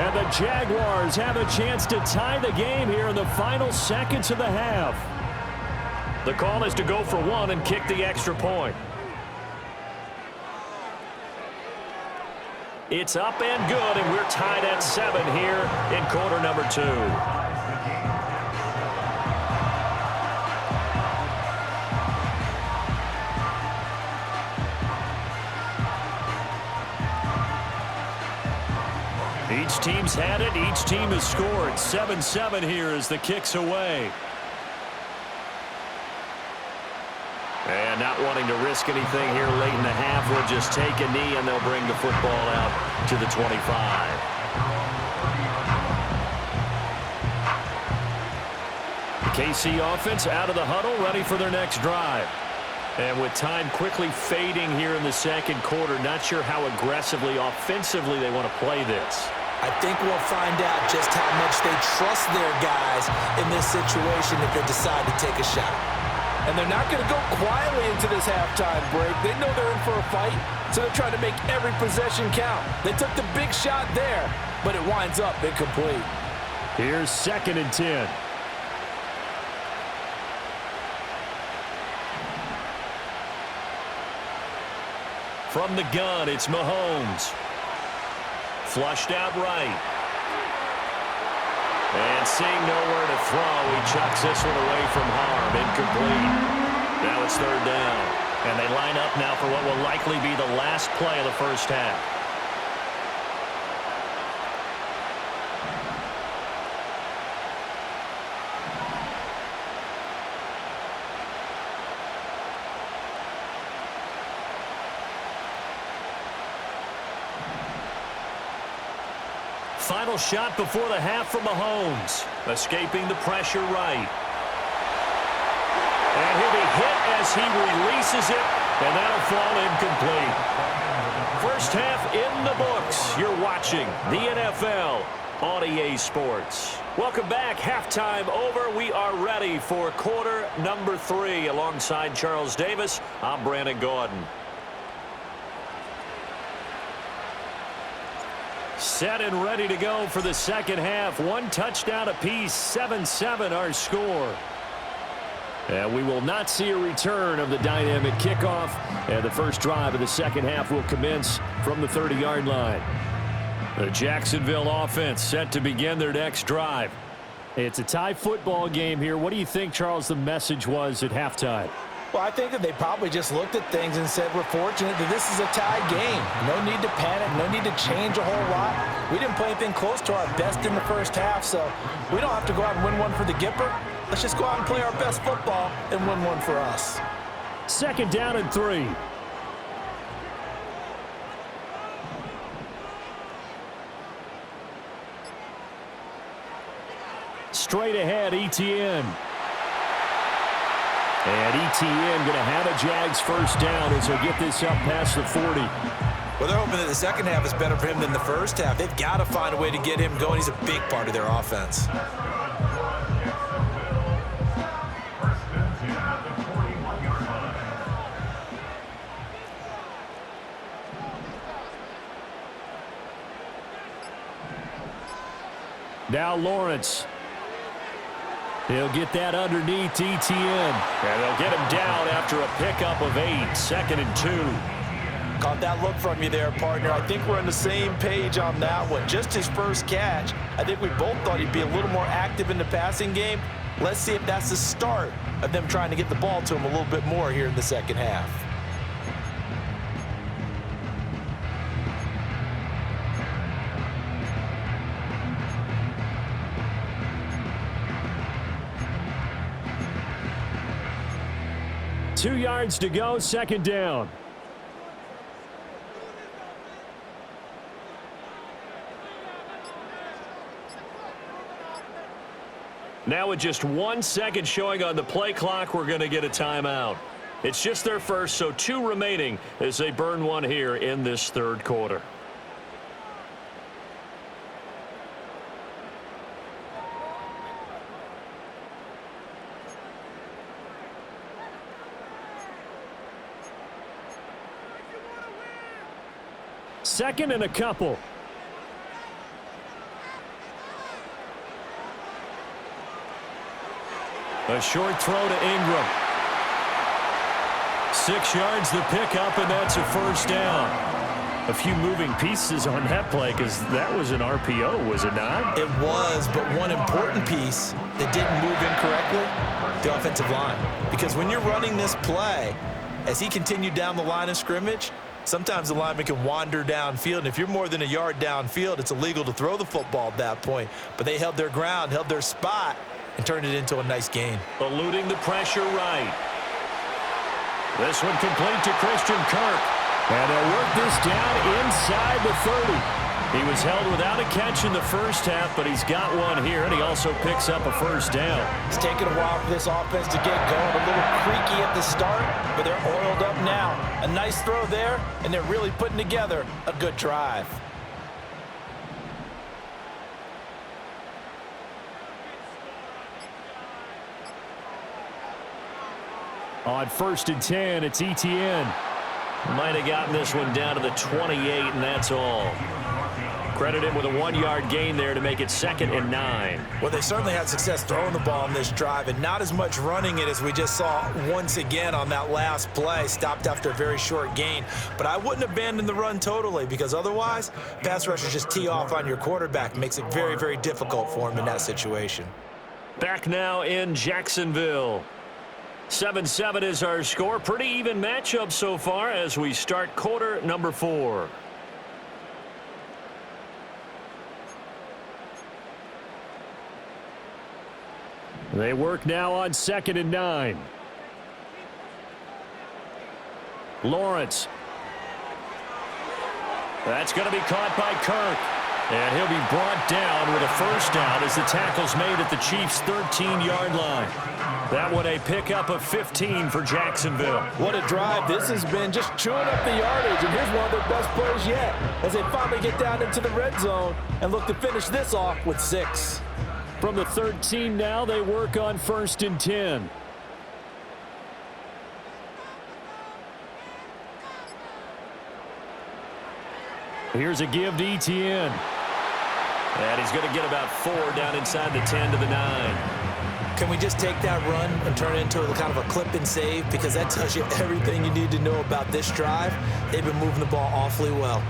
And the Jaguars have a chance to tie the game here in the final seconds of the half. The call is to go for one and kick the extra point. It's up and good, and we're tied at 7 here in quarter number 2. Each team's had it. Each team has scored. 7-7 here as the kick's away. And not wanting to risk anything here late in the half, we'll just take a knee and they'll bring the football out to the 25. The KC offense out of the huddle, ready for their next drive. And with time quickly fading here in the second quarter, not sure how aggressively, offensively they want to play this. I think we'll find out just how much they trust their guys in this situation if they decide to take a shot. And they're not going to go quietly into this halftime break. They know they're in for a fight, so they're trying to make every possession count. They took the big shot there, but it winds up incomplete. Here's 2nd and 10. From the gun, it's Mahomes. Flushed out right. And seeing nowhere to throw, he chucks this one away from harm. Incomplete. Now it's 3rd down. And they line up now for what will likely be the last play of the first half. Final shot before the half from Mahomes. Escaping the pressure right. And he'll be hit as he releases it, and that'll fall incomplete. First half in the books. You're watching the NFL on EA Sports. Welcome back. Halftime over. We are ready for quarter number 3. Alongside Charles Davis, I'm Brandon Gordon. Set and ready to go for the second half. 1 touchdown apiece, 7-7 our score. And we will not see a return of the dynamic kickoff. And the first drive of the second half will commence from the 30-yard line. The Jacksonville offense set to begin their next drive. It's a tie football game here. What do you think, Charles, the message was at halftime? Well, I think that they probably just looked at things and said, we're fortunate that this is a tie game. No need to panic, no need to change a whole lot. We didn't play anything close to our best in the first half, so we don't have to go out and win one for the Gipper. Let's just go out and play our best football and win one for us. 2nd down and 3. Straight ahead, ETN. And ETN going to have a Jags first down as they get this up past the 40. Well, they're hoping that the second half is better for him than the first half. They've got to find a way to get him going. He's a big part of their offense. Now Lawrence. He'll get that underneath ETN. And they'll get him down after a pickup of 8. 2nd and 2. Caught that look from you there, partner. I think we're on the same page on that one. Just his first catch. I think we both thought he'd be a little more active in the passing game. Let's see if that's the start of them trying to get the ball to him a little bit more here in the second half. Two yards to go, 2nd down. Now with just 1 second showing on the play clock, we're going to get a timeout. It's just their first, so 2 remaining as they burn one here in this third quarter. Second and a couple. A short throw to Ingram. 6 yards the pickup, and that's a first down. A few moving pieces on that play because that was an RPO, was it not? It was, but one important piece that didn't move incorrectly, the offensive line. Because when you're running this play, as he continued down the line of scrimmage, sometimes the lineman can wander downfield, and if you're more than a yard downfield, it's illegal to throw the football at that point. But they held their ground, held their spot, and turned it into a nice gain. Eluding the pressure right. This one complete to Christian Kirk. And they'll work this down inside the 30. He was held without a catch in the first half, but he's got one here, and he also picks up a first down. It's taken a while for this offense to get going. A little creaky at the start, but they're oiled up now. A nice throw there, and they're really putting together a good drive. On 1st and 10, it's Etienne. Might have gotten this one down to the 28, and that's all. Credit him with a 1-yard gain there to make it 2nd and 9. Well, they certainly had success throwing the ball on this drive, and not as much running it as we just saw once again on that last play. Stopped after a very short gain. But I wouldn't abandon the run totally, because otherwise, pass rushers just tee off on your quarterback. Makes it very, very difficult for him in that situation. Back now in Jacksonville. 7-7 is our score. Pretty even matchup so far as we start quarter number 4. They work now on 2nd and 9. Lawrence. That's going to be caught by Kirk. And he'll be brought down with a first down as the tackle's made at the Chiefs' 13-yard line. That one a pickup of 15 for Jacksonville. What a drive this has been, just chewing up the yardage, and here's one of their best plays yet as they finally get down into the red zone and look to finish this off with 6. From the 13 now, they work on 1st and 10. Here's a give to Etienne. And he's going to get about 4 down inside the 10 to the 9. Can we just take that run and turn it into a kind of a clip and save? Because that tells you everything you need to know about this drive. They've been moving the ball awfully well.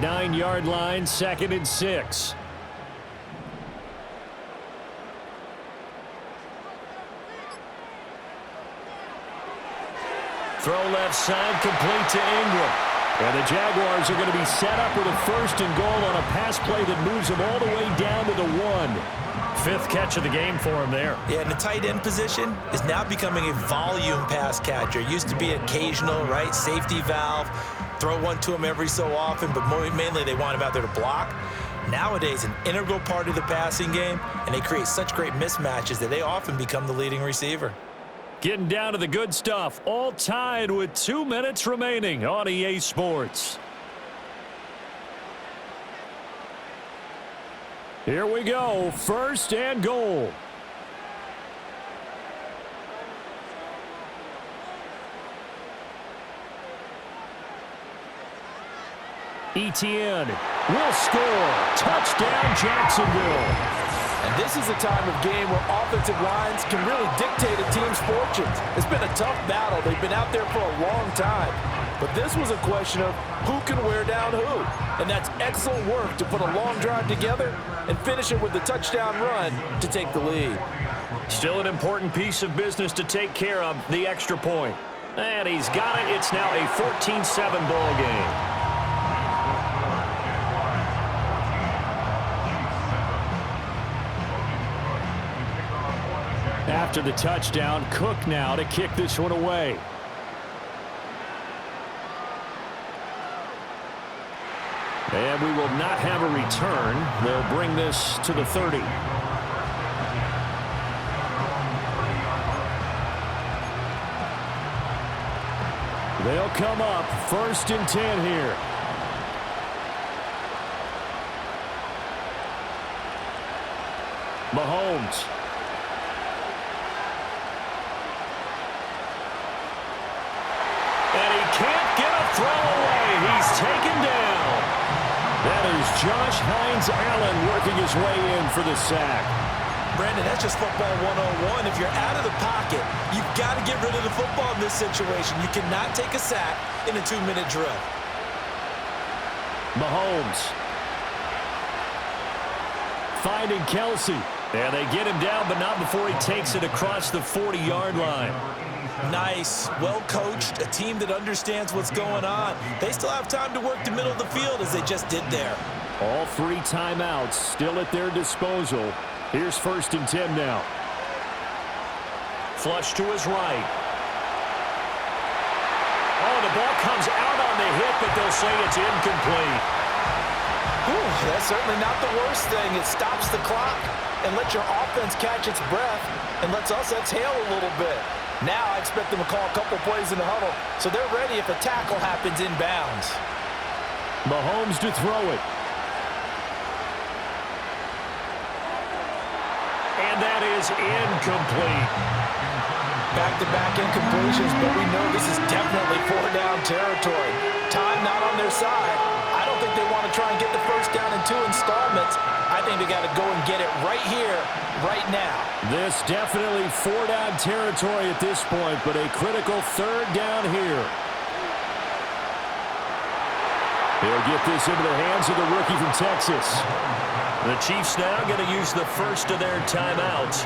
Nine-yard line, 2nd and 6. Throw left side, complete to Ingram. And the Jaguars are going to be set up with a 1st and goal on a pass play that moves them all the way down to the 1. 5th catch of the game for him there. Yeah, and the tight end position is now becoming a volume pass catcher. Used to be occasional, right, safety valve. Throw one to him every so often, but mainly they want him out there to block. Nowadays, an integral part of the passing game, and they create such great mismatches that they often become the leading receiver. Getting down to the good stuff, all tied with 2 minutes remaining on EA Sports. Here we go, 1st and goal. Etienne will score. Touchdown, Jacksonville. And this is a time of game where offensive lines can really dictate a team's fortunes. It's been a tough battle. They've been out there for a long time. But this was a question of who can wear down who. And that's excellent work to put a long drive together and finish it with the touchdown run to take the lead. Still an important piece of business to take care of, the extra point. And he's got it. It's now a 14-7 ball game. After the touchdown, Cook now to kick this one away. And we will not have a return. They'll bring this to the 30. They'll come up 1st and 10 here. Mahomes. And he can't get a throw away. He's taken down. That is Josh Hines-Allen working his way in for the sack. Brandon, that's just football 101. If you're out of the pocket, you've got to get rid of the football in this situation. You cannot take a sack in a 2-minute drill. Mahomes finding Kelsey. And they get him down, but not before he takes it across the 40-yard line. Nice, well-coached, a team that understands what's going on. They still have time to work the middle of the field as they just did there. All 3 timeouts still at their disposal. Here's 1st and 10 now. Flush to his right. Oh, the ball comes out on the hit, but they'll say it's incomplete. Whew, that's certainly not the worst thing. It stops the clock and lets your offense catch its breath and lets us exhale a little bit. Now I expect them to call a couple plays in the huddle, so they're ready if a tackle happens inbounds. Mahomes to throw it. And that is incomplete. Back-to-back incompletions, but we know this is definitely 4-down territory. Time not on their side. I don't think they want to try and get the first down in 2 installments. I think they got to go and get it right here, right now. This definitely 4-down territory at this point, but a critical 3rd down here. They'll get this into the hands of the rookie from Texas. The Chiefs now going to use the first of their timeouts,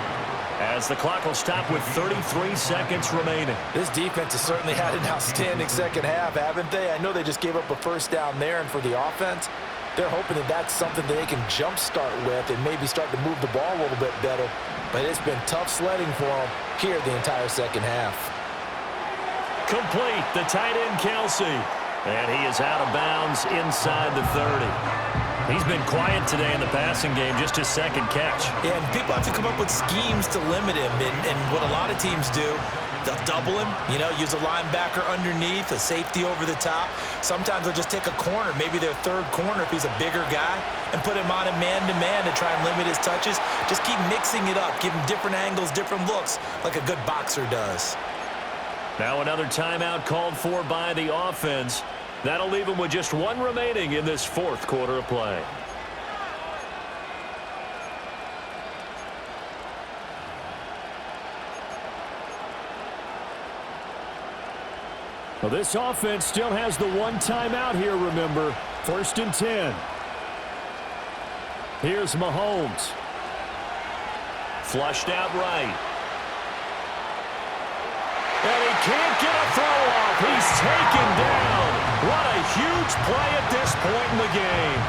as the clock will stop with 33 seconds remaining. This defense has certainly had an outstanding second half, haven't they? I know they just gave up a first down there, and for the offense, they're hoping that that's something that they can jumpstart with and maybe start to move the ball a little bit better. But it's been tough sledding for them here the entire second half. Complete, the tight end Kelsey. And he is out of bounds inside the 30. He's been quiet today in the passing game, just his 2nd catch. Yeah, and people have to come up with schemes to limit him. And what a lot of teams do, they'll double him, use a linebacker underneath, a safety over the top. Sometimes they'll just take a corner, maybe their 3rd corner if he's a bigger guy, and put him on a man-to-man to try and limit his touches. Just keep mixing it up, give him different angles, different looks, like a good boxer does. Now another timeout called for by the offense. That'll leave him with just 1 remaining in this 4th quarter of play. Well, this offense still has the 1 timeout here, remember. 1st and 10. Here's Mahomes. Flushed out right. And he can't get a throw off. He's taken down. What a huge play at this point in the game.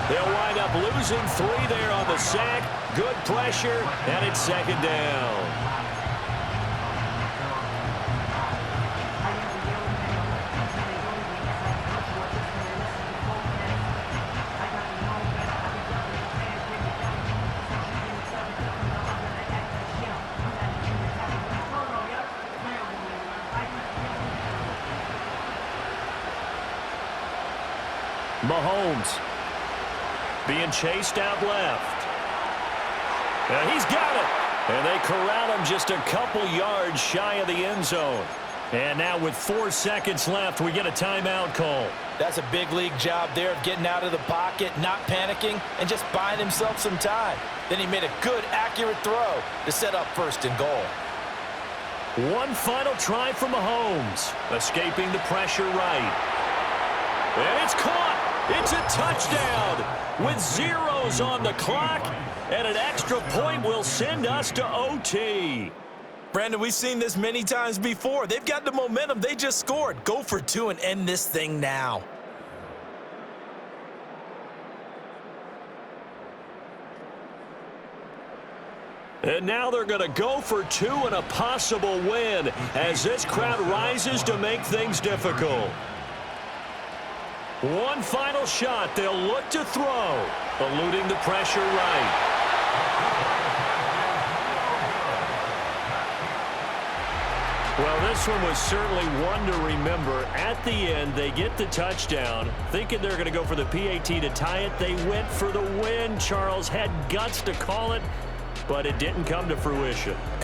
They'll wind up losing 3 there on the sack. Good pressure, and it's 2nd down. Mahomes being chased out left. And he's got it. And they corral him just a couple yards shy of the end zone. And now with 4 seconds left, we get a timeout call. That's a big league job there of getting out of the pocket, not panicking, and just buying himself some time. Then he made a good, accurate throw to set up 1st and goal. One final try for Mahomes, escaping the pressure right. And it's caught. It's a touchdown with zeros on the clock, and an extra point will send us to OT. Brandon, we've seen this many times before. They've got the momentum. They just scored. Go for 2 and end this thing now. And now they're going to go for 2 and a possible win as this crowd rises to make things difficult. One final shot. They'll look to throw, eluding the pressure right. Well, this one was certainly one to remember. At the end, they get the touchdown, thinking they're going to go for the PAT to tie it. They went for the win. Charles had guts to call it, but it didn't come to fruition.